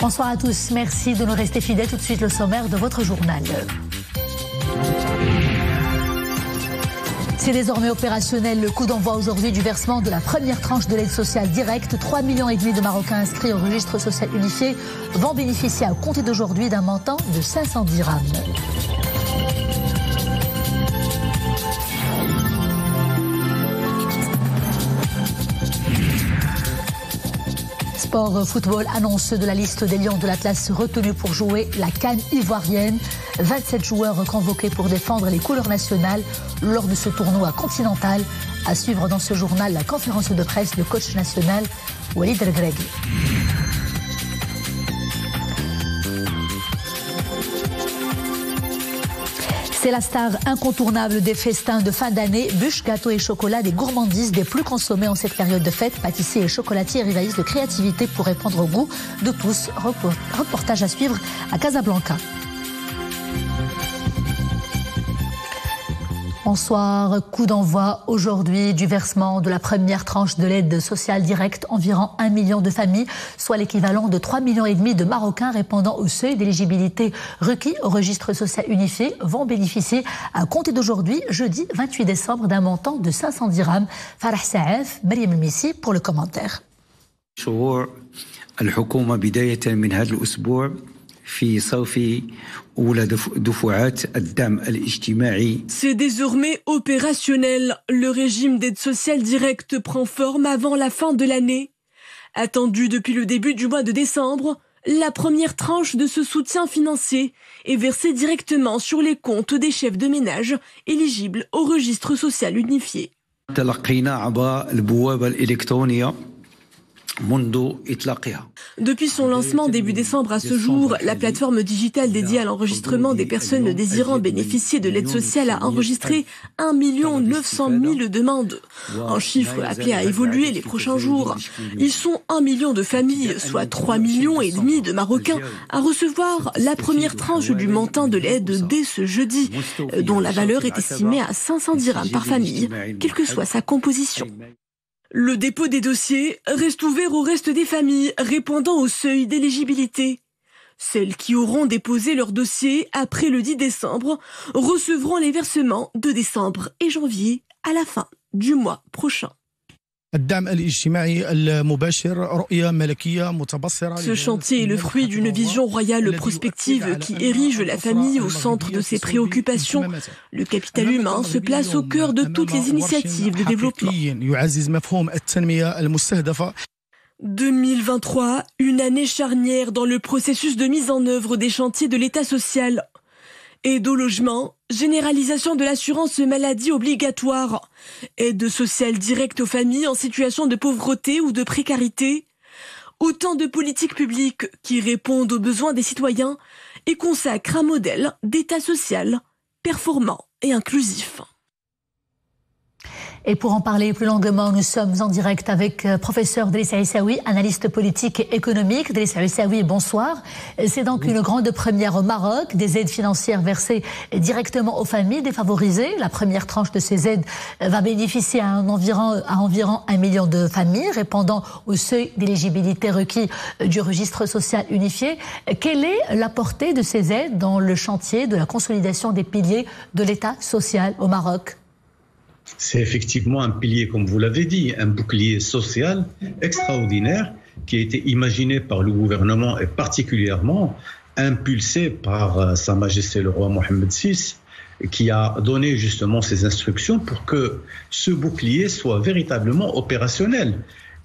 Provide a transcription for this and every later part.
Bonsoir à tous, merci de nous rester fidèles. Tout de suite le sommaire de votre journal. C'est désormais opérationnel. Le coup d'envoi aujourd'hui du versement de la première tranche de l'aide sociale directe. 3,5 millions de Marocains inscrits au registre social unifié vont bénéficier à compter d'aujourd'hui d'un montant de 500 dirhams. Sport football, annonce de la liste des Lions de l'Atlas retenus pour jouer la CAN ivoirienne. 27 joueurs convoqués pour défendre les couleurs nationales lors de ce tournoi continental. À suivre dans ce journal la conférence de presse du coach national Walid El-Gregui. C'est la star incontournable des festins de fin d'année. Bûches, gâteaux et chocolat, des gourmandises des plus consommées en cette période de fête. Pâtissiers et chocolatiers rivalisent de créativité pour répondre au goût de tous. Reportage à suivre à Casablanca. Bonsoir, coup d'envoi aujourd'hui du versement de la première tranche de l'aide sociale directe. Environ 1 million de familles, soit l'équivalent de 3,5 millions de Marocains répondant au seuil d'éligibilité requis au registre social unifié vont bénéficier à compter d'aujourd'hui, jeudi 28 décembre, d'un montant de 500 dirhams. Farah Saaf, Mariam Missi pour le commentaire. C'est désormais opérationnel. Le régime d'aide sociale directe prend forme avant la fin de l'année. Attendu depuis le début du mois de décembre, la première tranche de ce soutien financier est versée directement sur les comptes des chefs de ménage éligibles au registre social unifié. Depuis son lancement début décembre à ce jour, la plateforme digitale dédiée à l'enregistrement des personnes désirant bénéficier de l'aide sociale a enregistré 1 900 000 demandes. Un chiffre appelé à évoluer les prochains jours. Ils sont 1 million de familles, soit 3,5 millions de Marocains, à recevoir la première tranche du montant de l'aide dès ce jeudi, dont la valeur est estimée à 500 dirhams par famille, quelle que soit sa composition. Le dépôt des dossiers reste ouvert au reste des familles répondant au seuil d'éligibilité. Celles qui auront déposé leur dossier après le 10 décembre recevront les versements de décembre et janvier à la fin du mois prochain. Ce chantier est le fruit d'une vision royale prospective qui érige la famille au centre de ses préoccupations. Le capital humain se place au cœur de toutes les initiatives de développement. 2023, une année charnière dans le processus de mise en œuvre des chantiers de l'État social. Aide au logement, généralisation de l'assurance maladie obligatoire, aide sociale directe aux familles en situation de pauvreté ou de précarité. Autant de politiques publiques qui répondent aux besoins des citoyens et consacrent un modèle d'État social performant et inclusif. Et pour en parler plus longuement, nous sommes en direct avec professeur Drissa Issaoui, analyste politique et économique. Drissa Issaoui, bonsoir. C'est donc une grande première au Maroc, des aides financières versées directement aux familles défavorisées. La première tranche de ces aides va bénéficier à environ 1 million de familles répondant au seuil d'éligibilité requis du registre social unifié. Quelle est la portée de ces aides dans le chantier de la consolidation des piliers de l'État social au Maroc ? C'est effectivement un pilier, comme vous l'avez dit, un bouclier social extraordinaire qui a été imaginé par le gouvernement et particulièrement impulsé par Sa Majesté le roi Mohammed VI, qui a donné justement ces instructions pour que ce bouclier soit véritablement opérationnel.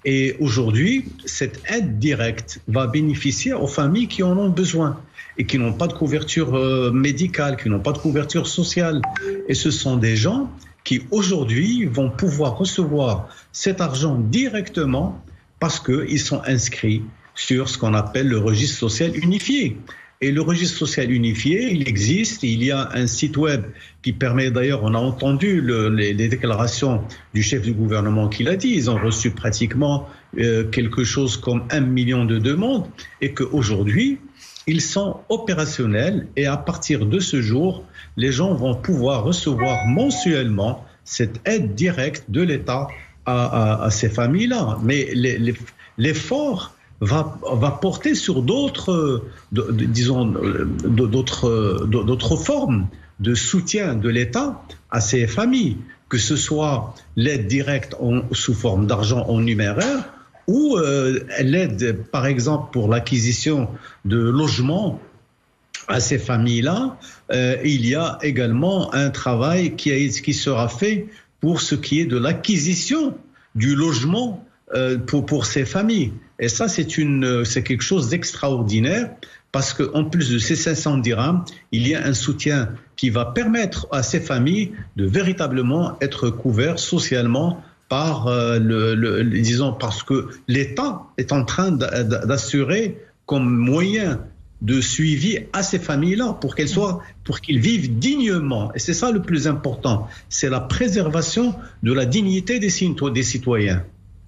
Et aujourd'hui, cette aide directe va bénéficier aux familles qui en ont besoin et qui n'ont pas de couverture médicale, qui n'ont pas de couverture sociale. Et ce sont des gens qui aujourd'hui vont pouvoir recevoir cet argent directement parce qu'ils sont inscrits sur ce qu'on appelle le registre social unifié. Et le registre social unifié, il existe, il y a un site web qui permet, d'ailleurs, on a entendu les déclarations du chef du gouvernement qui l'a dit, ils ont reçu pratiquement quelque chose comme 1 million de demandes et qu'aujourd'hui, ils sont opérationnels et à partir de ce jour, les gens vont pouvoir recevoir mensuellement cette aide directe de l'État à ces familles-là. Mais l'effort va porter sur d'autres formes de soutien de l'État à ces familles, que ce soit l'aide directe sous forme d'argent en numéraire ou l'aide, par exemple, pour l'acquisition de logements à ces familles-là. Il y a également un travail qui sera fait pour ce qui est de l'acquisition du logement pour ces familles. Et ça, c'est quelque chose d'extraordinaire, parce qu'en plus de ces 500 dirhams, il y a un soutien qui va permettre à ces familles de véritablement être couvertes socialement par parce que l'État est en train d'assurer comme moyen de suivi à ces familles-là pour qu'ils vivent dignement. Et c'est ça le plus important, c'est la préservation de la dignité des citoyens.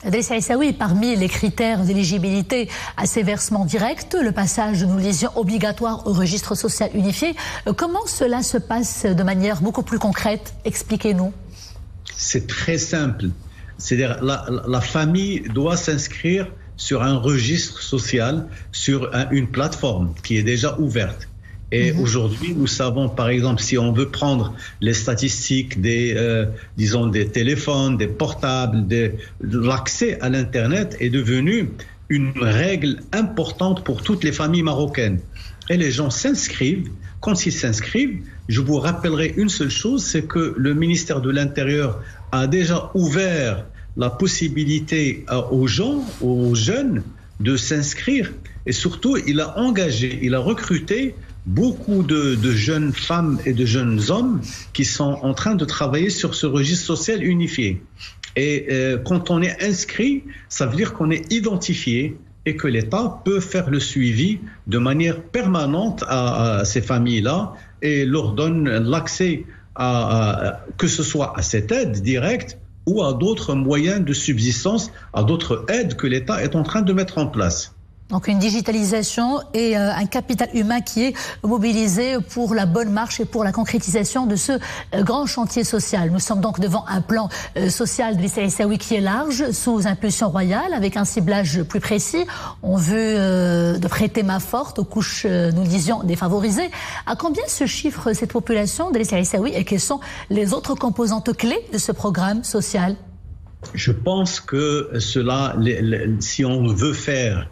Driss Aissaoui, parmi les critères d'éligibilité à ces versements directs, le passage, nous le disions, obligatoire au registre social unifié. Comment cela se passe de manière beaucoup plus concrète? Expliquez-nous. C'est très simple. C'est-à-dire la famille doit s'inscrire sur un registre social, sur une plateforme qui est déjà ouverte. Et aujourd'hui, nous savons, par exemple, si on veut prendre les statistiques des téléphones, des portables, l'accès à l'Internet est devenu une règle importante pour toutes les familles marocaines. Et les gens s'inscrivent. Quand ils s'inscrivent, je vous rappellerai une seule chose, c'est que le ministère de l'Intérieur a déjà ouvert la possibilité aux jeunes de s'inscrire. Et surtout, il a recruté beaucoup de jeunes femmes et de jeunes hommes qui sont en train de travailler sur ce registre social unifié. Et quand on est inscrit, ça veut dire qu'on est identifié et que l'État peut faire le suivi de manière permanente à ces familles-là et leur donne l'accès que ce soit à cette aide directe ou à d'autres moyens de subsistance, à d'autres aides que l'État est en train de mettre en place. Donc une digitalisation et un capital humain qui est mobilisé pour la bonne marche et pour la concrétisation de ce grand chantier social. Nous sommes donc devant un plan social de Driss Aissaoui qui est large, sous impulsion royale, avec un ciblage plus précis. On veut de prêter main forte aux couches, nous le disions, défavorisées. À combien se chiffre cette population de Driss Aissaoui et quelles sont les autres composantes clés de ce programme social? Je pense que si on veut faire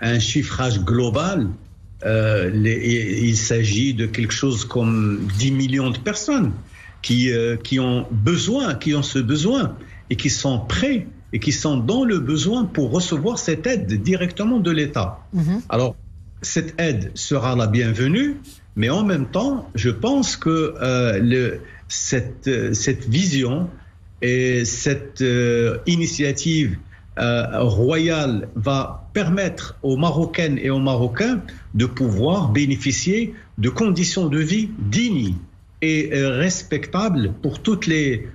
un chiffrage global, il s'agit de quelque chose comme 10 millions de personnes qui ont ce besoin et qui sont prêts et qui sont dans le besoin pour recevoir cette aide directement de l'État. Alors, cette aide sera la bienvenue, mais en même temps, je pense que cette vision et cette initiative royale va permettre aux Marocaines et aux Marocains de pouvoir bénéficier de conditions de vie dignes et respectables pour toutes les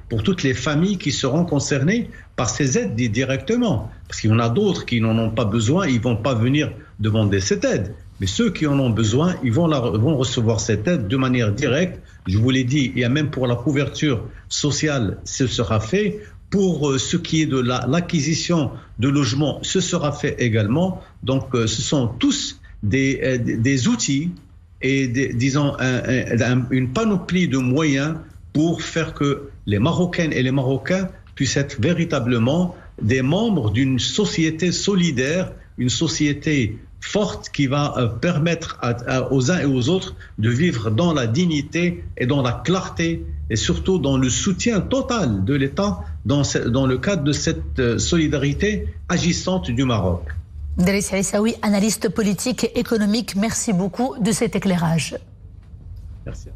familles qui seront concernées par ces aides directement. Parce qu'il y en a d'autres qui n'en ont pas besoin, ils ne vont pas venir demander cette aide. Mais ceux qui en ont besoin, ils vont recevoir cette aide de manière directe. Je vous l'ai dit, et même pour la couverture sociale, ce sera fait. Pour ce qui est de l'acquisition de logements, ce sera fait également. Donc, ce sont tous des outils et une panoplie de moyens pour faire que les Marocaines et les Marocains puissent être véritablement des membres d'une société solidaire, une société forte qui va permettre aux uns et aux autres de vivre dans la dignité et dans la clarté et surtout dans le soutien total de l'État dans le cadre de cette solidarité agissante du Maroc. Driss Aissaoui, analyste politique et économique, merci beaucoup de cet éclairage. Merci.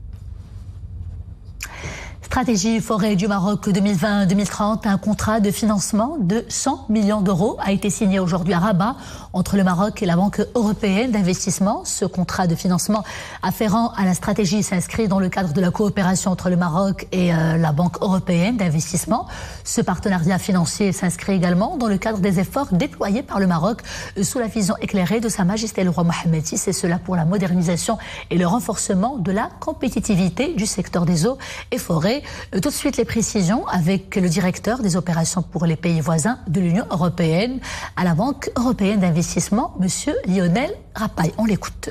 Stratégie forêt du Maroc 2020-2030, un contrat de financement de 100 millions d'euros a été signé aujourd'hui à Rabat entre le Maroc et la Banque européenne d'investissement. Ce contrat de financement afférent à la stratégie s'inscrit dans le cadre de la coopération entre le Maroc et la Banque européenne d'investissement. Ce partenariat financier s'inscrit également dans le cadre des efforts déployés par le Maroc sous la vision éclairée de Sa Majesté le roi Mohammed VI, et cela pour la modernisation et le renforcement de la compétitivité du secteur des eaux et forêts. Tout de suite les précisions avec le directeur des opérations pour les pays voisins de l'Union européenne à la Banque européenne d'investissement. d'investissement, M. Lionel Rapaille. On l'écoute.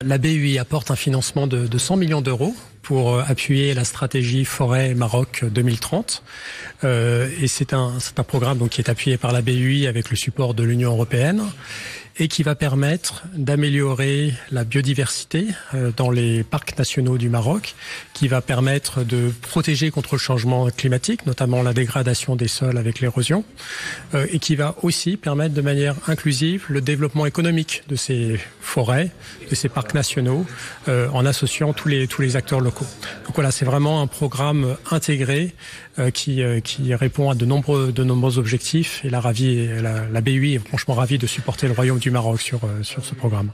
La BUI apporte un financement de 100 millions d'euros pour appuyer la stratégie Forêt Maroc 2030. Et c'est un programme donc, qui est appuyé par la BUI avec le support de l'Union européenne et qui va permettre d'améliorer la biodiversité dans les parcs nationaux du Maroc, qui va permettre de protéger contre le changement climatique, notamment la dégradation des sols avec l'érosion, et qui va aussi permettre de manière inclusive le développement économique de ces forêts, de ces parcs nationaux, en associant tous les acteurs locaux. Donc voilà, c'est vraiment un programme intégré qui répond à de nombreux objectifs, et la BUI est franchement ravie de supporter le Royaume du Maroc sur ce programme.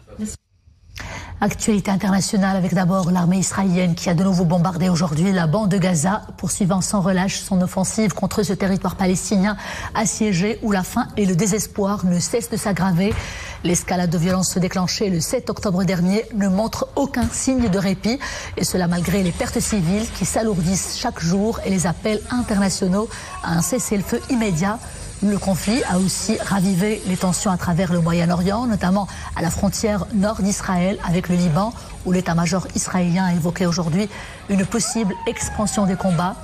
Actualité internationale avec d'abord l'armée israélienne qui a de nouveau bombardé aujourd'hui la bande de Gaza, poursuivant sans relâche son offensive contre ce territoire palestinien assiégé où la faim et le désespoir ne cessent de s'aggraver. L'escalade de violence déclenchée le 7 octobre dernier ne montre aucun signe de répit, et cela malgré les pertes civiles qui s'alourdissent chaque jour et les appels internationaux à un cessez-le-feu immédiat. Le conflit a aussi ravivé les tensions à travers le Moyen-Orient, notamment à la frontière nord d'Israël avec le Liban, où l'état-major israélien a évoqué aujourd'hui une possible expansion des combats.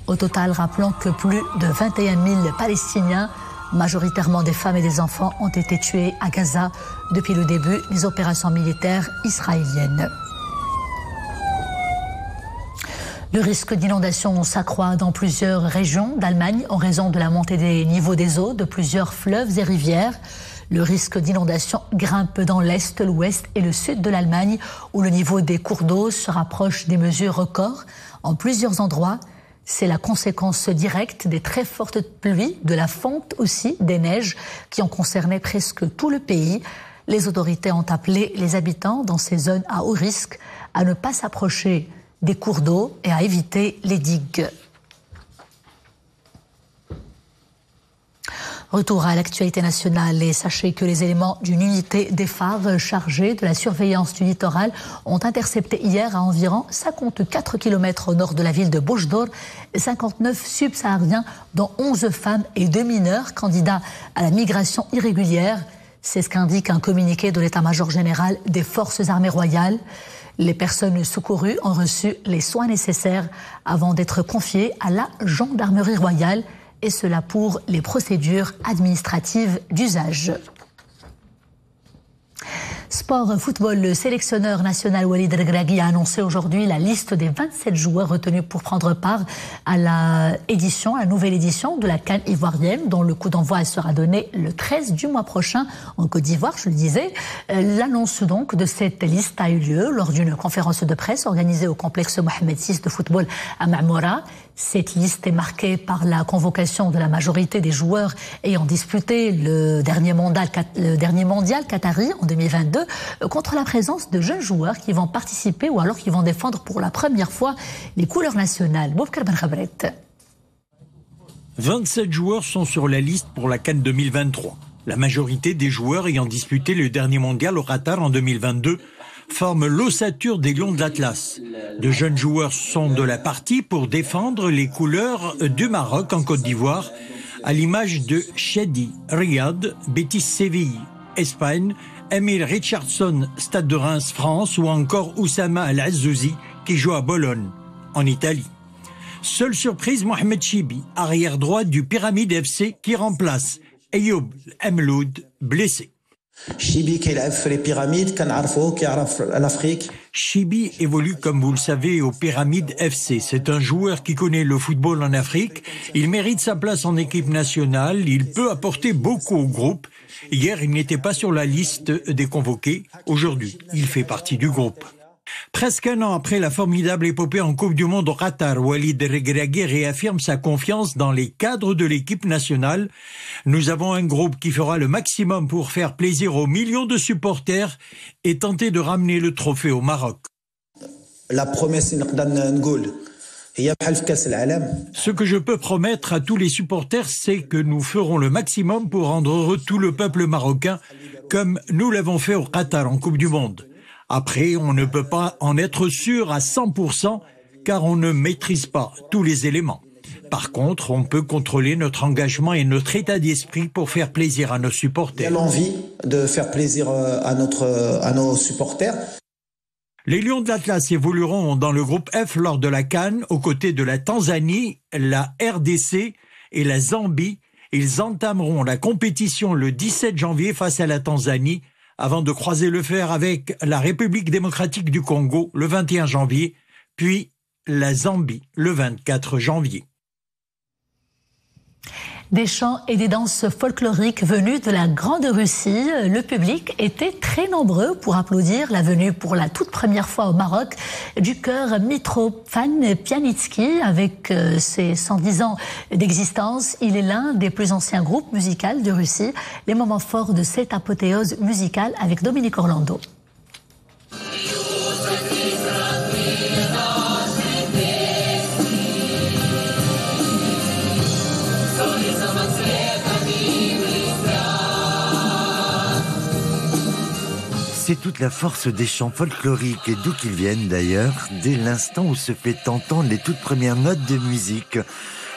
Au total, rappelons que plus de 21 000 Palestiniens, majoritairement des femmes et des enfants, ont été tués à Gaza depuis le début des opérations militaires israéliennes. Le risque d'inondation s'accroît dans plusieurs régions d'Allemagne en raison de la montée des niveaux des eaux de plusieurs fleuves et rivières. Le risque d'inondation grimpe dans l'est, l'ouest et le sud de l'Allemagne, où le niveau des cours d'eau se rapproche des mesures records. En plusieurs endroits, c'est la conséquence directe des très fortes pluies, de la fonte aussi des neiges qui ont concerné presque tout le pays. Les autorités ont appelé les habitants dans ces zones à haut risque à ne pas s'approcher des cours d'eau et à éviter les digues. Retour à l'actualité nationale et sachez que les éléments d'une unité des phares chargée de la surveillance du littoral ont intercepté hier à environ 54 km au nord de la ville de Boujdor 59 subsahariens, dont 11 femmes et 2 mineurs candidats à la migration irrégulière. C'est ce qu'indique un communiqué de l'état-major général des forces armées royales. Les personnes secourues ont reçu les soins nécessaires avant d'être confiées à la gendarmerie royale, et cela pour les procédures administratives d'usage. Sport, football, le sélectionneur national Walid Regragui a annoncé aujourd'hui la liste des 27 joueurs retenus pour prendre part à la nouvelle édition de la CAN ivoirienne, dont le coup d'envoi sera donné le 13 du mois prochain en Côte d'Ivoire, je le disais. L'annonce donc de cette liste a eu lieu lors d'une conférence de presse organisée au complexe Mohamed VI de football à Marmora. Cette liste est marquée par la convocation de la majorité des joueurs ayant disputé le dernier mondial qatari en 2022, contre la présence de jeunes joueurs qui vont participer ou alors qui vont défendre pour la première fois les couleurs nationales. Boubkar Ben Khabret. 27 joueurs sont sur la liste pour la CAN 2023. La majorité des joueurs ayant disputé le dernier mondial au Qatar en 2022 forment l'ossature des Lions de l'Atlas. De jeunes joueurs sont de la partie pour défendre les couleurs du Maroc en Côte d'Ivoire, à l'image de Chedi, Riyad, Betis Séville, Espagne, Emile Richardson, Stade de Reims, France, ou encore Oussama Al-Azzouzi, qui joue à Bologne, en Italie. Seule surprise, Mohamed Chibi, arrière droit du Pyramide FC, qui remplace Ayoub Emloud, blessé. Chibi évolue, comme vous le savez, au Pyramide FC. C'est un joueur qui connaît le football en Afrique. Il mérite sa place en équipe nationale. Il peut apporter beaucoup au groupe. Hier, il n'était pas sur la liste des convoqués. Aujourd'hui, il fait partie du groupe. Presque un an après la formidable épopée en Coupe du Monde au Qatar, Walid Regragui réaffirme sa confiance dans les cadres de l'équipe nationale. Nous avons un groupe qui fera le maximum pour faire plaisir aux millions de supporters et tenter de ramener le trophée au Maroc. La promesse Ce que je peux promettre à tous les supporters, c'est que nous ferons le maximum pour rendre heureux tout le peuple marocain, comme nous l'avons fait au Qatar en Coupe du Monde. Après, on ne peut pas en être sûr à 100%, car on ne maîtrise pas tous les éléments. Par contre, on peut contrôler notre engagement et notre état d'esprit pour faire plaisir à nos supporters. Il y a l'envie de faire plaisir à nos supporters. Les Lions de l'Atlas évolueront dans le groupe F lors de la CAN, aux côtés de la Tanzanie, la RDC et la Zambie. Ils entameront la compétition le 17 janvier face à la Tanzanie, avant de croiser le fer avec la République démocratique du Congo le 21 janvier, puis la Zambie le 24 janvier. Des chants et des danses folkloriques venus de la Grande Russie. Le public était très nombreux pour applaudir la venue pour la toute première fois au Maroc du chœur Mitrofan Pianitsky. Avec ses 110 ans d'existence, il est l'un des plus anciens groupes musicaux de Russie. Les moments forts de cette apothéose musicale avec Dominique Orlando. C'est toute la force des chants folkloriques, et d'où qu'ils viennent d'ailleurs, dès l'instant où se fait entendre les toutes premières notes de musique.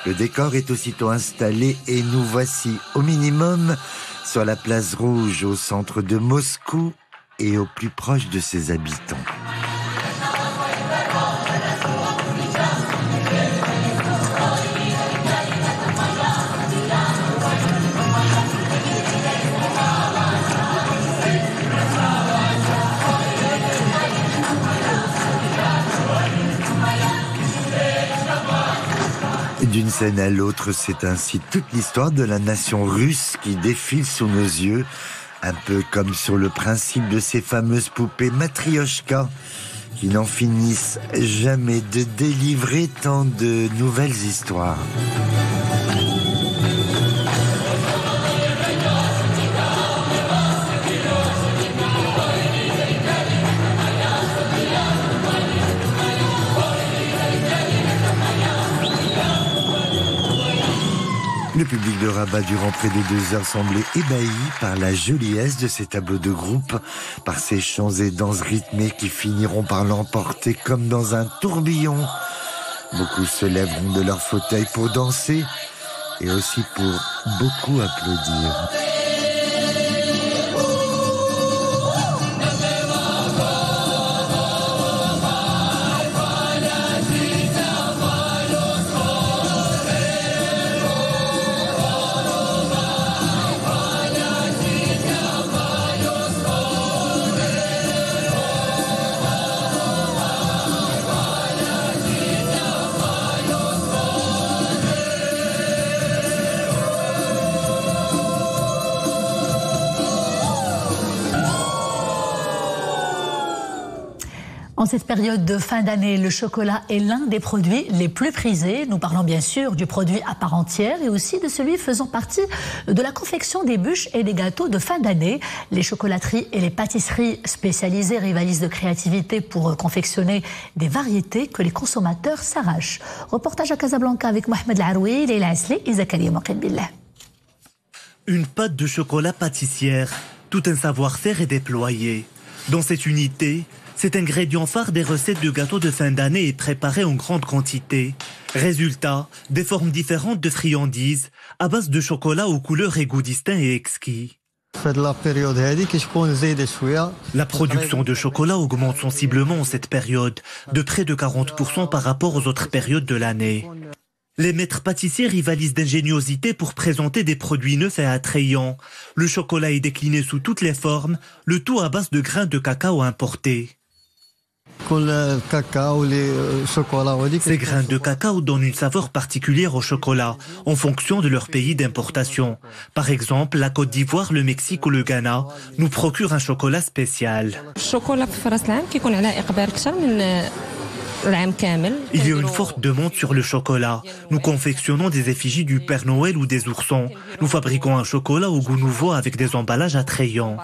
Le décor est aussitôt installé et nous voici au minimum sur la place Rouge, au centre de Moscou et au plus proche de ses habitants. D'une scène à l'autre, c'est ainsi toute l'histoire de la nation russe qui défile sous nos yeux, un peu comme sur le principe de ces fameuses poupées Matrioshka, qui n'en finissent jamais de délivrer tant de nouvelles histoires. Le public de Rabat durant près de 2 heures semblait ébahi par la joliesse de ces tableaux de groupe, par ces chants et danses rythmées qui finiront par l'emporter comme dans un tourbillon. Beaucoup se lèveront de leur fauteuil pour danser et aussi pour beaucoup applaudir. En cette période de fin d'année, le chocolat est l'un des produits les plus prisés. Nous parlons bien sûr du produit à part entière et aussi de celui faisant partie de la confection des bûches et des gâteaux de fin d'année. Les chocolateries et les pâtisseries spécialisées rivalisent de créativité pour confectionner des variétés que les consommateurs s'arrachent. Reportage à Casablanca avec Mohamed Laroui, Leila Asli et Zakaria Moqim Billah. Une pâte de chocolat pâtissière, tout un savoir-faire est déployé. Dans cette unité, cet ingrédient phare des recettes de gâteaux de fin d'année est préparé en grande quantité. Résultat, des formes différentes de friandises à base de chocolat aux couleurs et goûts distincts et exquis. La production de chocolat augmente sensiblement en cette période, de près de 40% par rapport aux autres périodes de l'année. Les maîtres pâtissiers rivalisent d'ingéniosité pour présenter des produits neufs et attrayants. Le chocolat est décliné sous toutes les formes, le tout à base de grains de cacao importés. Ces grains de cacao donnent une saveur particulière au chocolat, en fonction de leur pays d'importation. Par exemple, la Côte d'Ivoire, le Mexique ou le Ghana nous procurent un chocolat spécial. Il y a une forte demande sur le chocolat. Nous confectionnons des effigies du Père Noël ou des oursons. Nous fabriquons un chocolat au goût nouveau avec des emballages attrayants.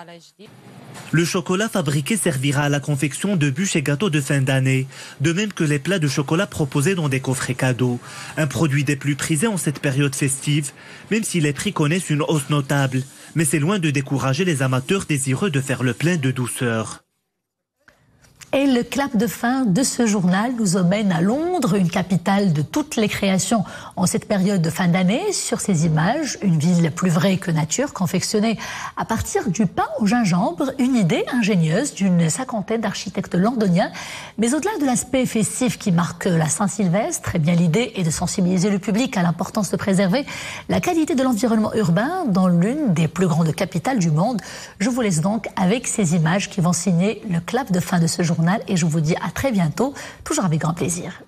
Le chocolat fabriqué servira à la confection de bûches et gâteaux de fin d'année, de même que les plats de chocolat proposés dans des coffrets cadeaux. Un produit des plus prisés en cette période festive, même si les prix connaissent une hausse notable. Mais c'est loin de décourager les amateurs désireux de faire le plein de douceur. Et le clap de fin de ce journal nous emmène à Londres, une capitale de toutes les créations en cette période de fin d'année. Sur ces images, une ville plus vraie que nature, confectionnée à partir du pain au gingembre, une idée ingénieuse d'une cinquantaine d'architectes londoniens. Mais au-delà de l'aspect festif qui marque la Saint-Sylvestre, eh bien l'idée est de sensibiliser le public à l'importance de préserver la qualité de l'environnement urbain dans l'une des plus grandes capitales du monde. Je vous laisse donc avec ces images qui vont signer le clap de fin de ce journal et je vous dis à très bientôt, toujours avec grand plaisir.